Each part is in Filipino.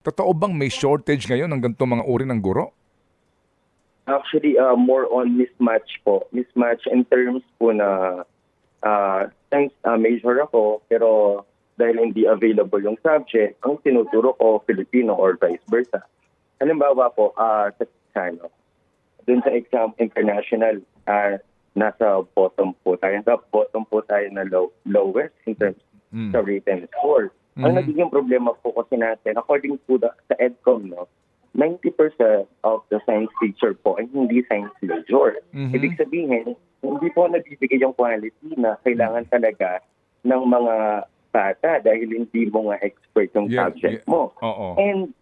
Totoo bang may shortage ngayon ng ganitong mga uri ng guro? Actually, more on mismatch po. Mismatch in terms po na science major ako, pero dahil hindi available yung subject, ang tinuturo ko Filipino or vice versa. Halimbawa po, dun sa exam international, nasa bottom po tayo. Sa bottom po tayo na lowest in terms sa written score. Ang nagiging problema po kasi natin, according to sa EDCOM, 90% of the science teacher po ay hindi science major. Ibig sabihin, hindi po nabibigay yung quality na kailangan talaga ng mga bata dahil hindi mo nga expert yung subject mo. And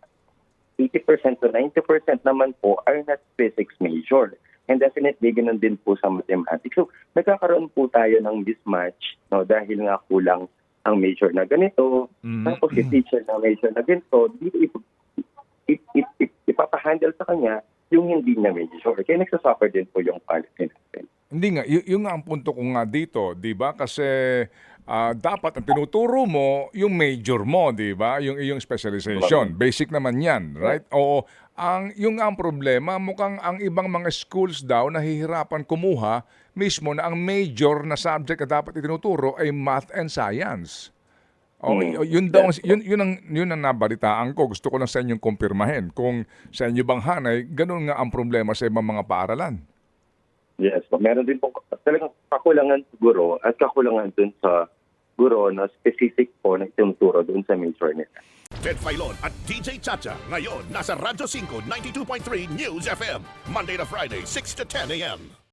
80% to 90% naman po are not physics major. And definitely, ganun din po sa mathematics. So, nagkakaroon po tayo ng mismatch dahil nga kulang ang major na ganito, tapos yung teacher na major na ganito, ipapahandle sa kanya yung hindi niya major. Kaya nagsasuffer din po yung quality natin. Hindi nga, yung nga ang punto ko nga dito, di ba? Kasi dapat ang tinuturo mo yung major mo, di ba? Yung iyong specialization. Basic naman yan, right? Oo. Yung nga ang problema, mukhang ang ibang mga schools daw nahihirapan kumuha mismo na ang major na subject na dapat itinuturo ay math and science. Oh, yun daw yun ang nabalitaan ko. Gusto ko lang sa inyong kumpirmahin kung sa inyo bang hanay, ganun nga ang problema sa ibang mga paaralan. Yes, meron din po talagang kakulangan siguro at kakulangan dun sa guro na specific po na itinuturo dun sa major nila. Ted Filon at DJ Chacha ngayon nasa Radyo 5 92.3 News FM Monday to Friday 6 to 10 a.m.